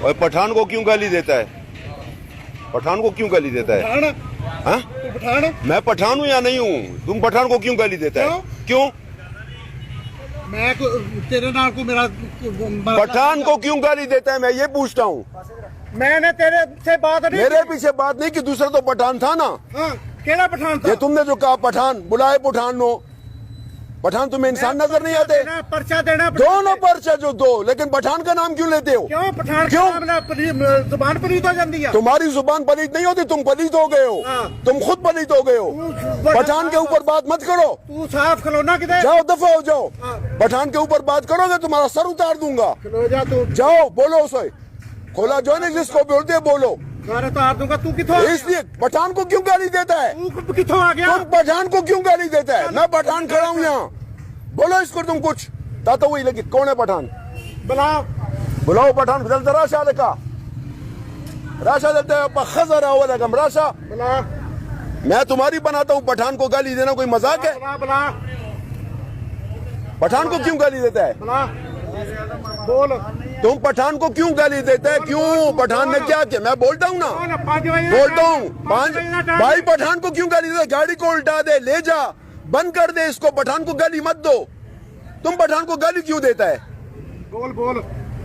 और पठान को क्यों गाली देता है? पठान को क्यों गाली देता है? हाँ? मैं पठान हूँ या नहीं हूँ? तुम पठान को क्यों गाली देता है? क्यों? मैं तेरे नाल को मेरा पठान को क्यों गाली देता है, मैं ये पूछता हूँ। मैंने तेरे से बात नहीं, मेरे पीछे बात नहीं कि दूसरा तो पठान था ना। हाँ, केड़ा पठान था? ये तुमने जो कहा पठान, बुलाए पठान नो, पठान तुम्हें इंसान नजर नहीं आते? पर्चा देना दोनों पर्चा जो दो, लेकिन पठान का नाम क्यों लेते हो? क्यों? पठान क्यों? जुबान पलीत हो जाती है। तुम्हारी जुबान पलीत नहीं होती, तुम पलीत हो गए हो। हाँ। तुम खुद पलीत हो गए हो। पठान के ऊपर बात मत करो। तू साफ खलोना किधर? जाओ, दफा हो जाओ। हाँ। पठान के ऊपर बात करोगे तुम्हारा सर उतार दूंगा। खलो जा तू। जाओ, बोलो उसे, खोला जो नहीं जिसको बोलते बोलो। सारे तो दूंगा। तू किथों? इसलिए पठान को क्यों गाली देता है? तू किथों आ गया? तुम पठान को क्यों गाली देता है? मैं पठान खड़ा हूँ यहाँ, बोलो इसको तुम कुछ। ताता वही लगी, कौन है पठान? बुलाओ, बुलाओ पठान। बदलता राशा लगा, राशा देते खजर आवलगम राशा। बुला, मैं तुम्हारी बनाता हूँ, पठान को गाली देना कोई मजाक है? बुला, बुला, पठान को क्यों गाली देता है? बुला, बोल। तुम पठान को क्यों गाली देता है? क्यों? पठान ने क्या किया? मैं बोलता हूँ ना, बोलता हूँ। भाई पठान को क्यों गाली देता है? गाड़ी को उल्टा दे, ले जा, बंद कर दे इसको। पठान को गाली मत दो। तुम पठान को गाली क्यों देता है? बोल बोल।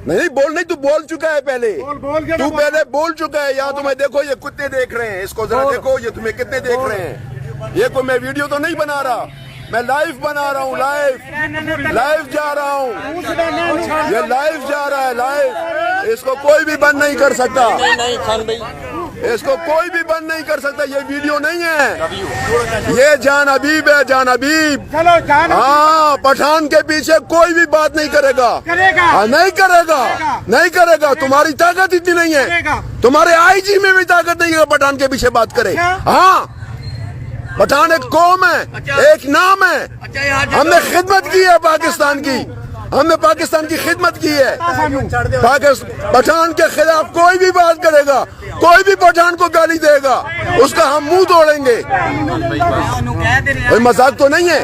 नहीं बोल, नहीं तू बोल चुका है पहले। बोल तू पहले बोल चुका है। यहाँ तुम्हें देखो, ये कुत्ते देख रहे हैं, इसको जरा देखो, ये तुम्हें कितने देख रहे हैं। ये कोई मैं वीडियो तो नहीं बना रहा, मैं लाइव बना रहा हूँ। लाइव जा रहा हूँ, ये लाइव जा रहा है, लाइव। इसको कोई भी बंद नहीं कर सकता, इसको कोई भी बंद नहीं कर सकता। ये वीडियो नहीं है, ये जान हबीब है, जान हबीब। चलो जान। हाँ, पठान के पीछे कोई भी बात नहीं करेगा। हाँ, नहीं करेगा, नहीं करेगा। तुम्हारी ताकत इतनी नहीं है, तुम्हारे आईजी में भी ताकत नहीं है पठान के पीछे बात करे। हाँ, पठान एक कौम है, एक नाम है। हमने खिदमत की है पाकिस्तान की, हमने पाकिस्तान की खिदमत की है। पठान के खिलाफ कोई भी बात करेगा, कोई भी पठान को गाली देगा, उसका हम मुंह तोड़ेंगे। कोई मजाक तो नहीं है।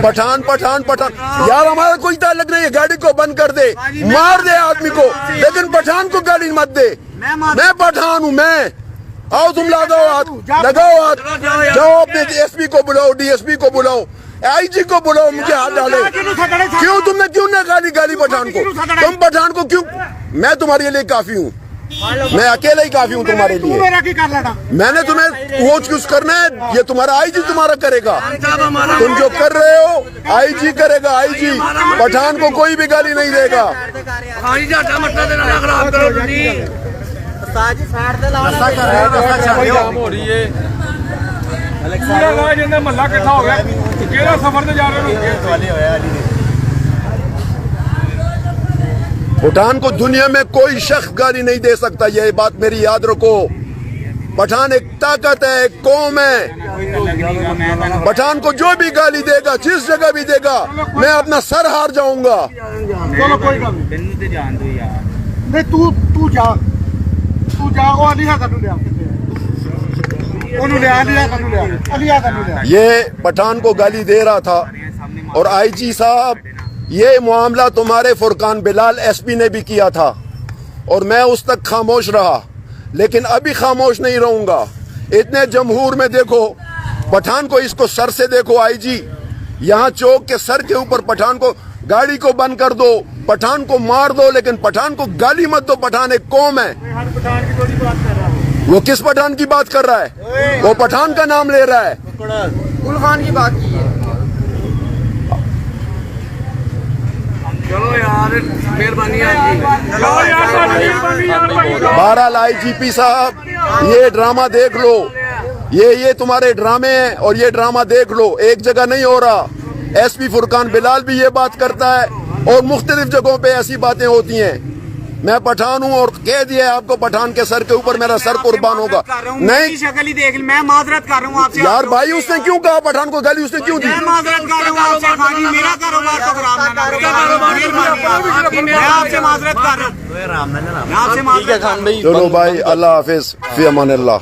पठान पठान पठान यार, हमारा कोई ताल्लुक नहीं है। गाड़ी को बंद कर दे, मार दे आदमी को, लेकिन पठान को गाली मत दे। मैं पठान हूँ, मैं। आओ तुम लगाओ हाथ, लगाओ हाथ। जाओ अपने एसपी को बुलाओ, डीएसपी को बुलाओ, आईजी को बुलाओ, मुझे हाथ डाले। क्यों तुमने क्यों ना गाली पठान को? तुम पठान को क्यों? मैं तुम्हारे लिए काफी हूँ, मैं अकेले ही काफी हूँ तुम्हारे लिए। मैंने तुम्हें वो चूज करना है, ये तुम्हारा आईजी तुम्हारा करेगा। तुम जो कर रहे हो आईजी करेगा, आईजी। पठान को कोई भी गाली नहीं देगा। पठान को दुनिया में कोई शख्स गाली नहीं दे सकता, ये बात मेरी याद रखो। पठान एक ताकत है, एक कौम है। पठान को जो भी गाली देगा, जिस जगह भी देगा, मैं अपना सर हार जाऊंगा। चलो कोई गल नहीं, तू जा, तू जा। वो अली है कनु लिया। ये पठान को गाली दे रहा था। और आईजी साहब, ये मामला तुम्हारे फुरकान बिलाल एसपी ने भी किया था, और मैं उस तक खामोश रहा, लेकिन अभी खामोश नहीं रहूंगा। इतने जमहूर में देखो, पठान को, इसको सर से देखो आईजी, यहाँ चौक के सर के ऊपर पठान को, गाड़ी को बंद कर दो, पठान को मार दो, लेकिन पठान को गाली मत दो। पठान एक कौम है। वो किस पठान की बात कर रहा है? वो पठान का नाम ले रहा है। गुल खान की बात की है। चलो यार, मेहरबानी। बहरहाल आईजीपी साहब, ये ड्रामा देख लो, ये तुम्हारे ड्रामे हैं, और ये ड्रामा देख लो, एक जगह नहीं हो रहा। एसपी फुरकान बिलाल भी ये बात करता है, और मुख्तलिफ जगहों पे ऐसी बातें होती हैं। मैं पठान हूँ, और कह दिया है आपको, पठान के सर के ऊपर मेरा सर कुर्बान होगा। नहीं, शक्ल ही देख, मैं माजरत कर रहा हूँ आपसे। यार भाई, उसने क्यों कहा पठान को गाली? उसने क्यों दी? मैं माजरत कर रहा हूँ आपसे। मेरा कारोबार तो खराब ना करो। मैं आपसे माजरत कर रहा हूँ। चलो भाई, अल्लाह हाफिज, फी अमान अल्लाह।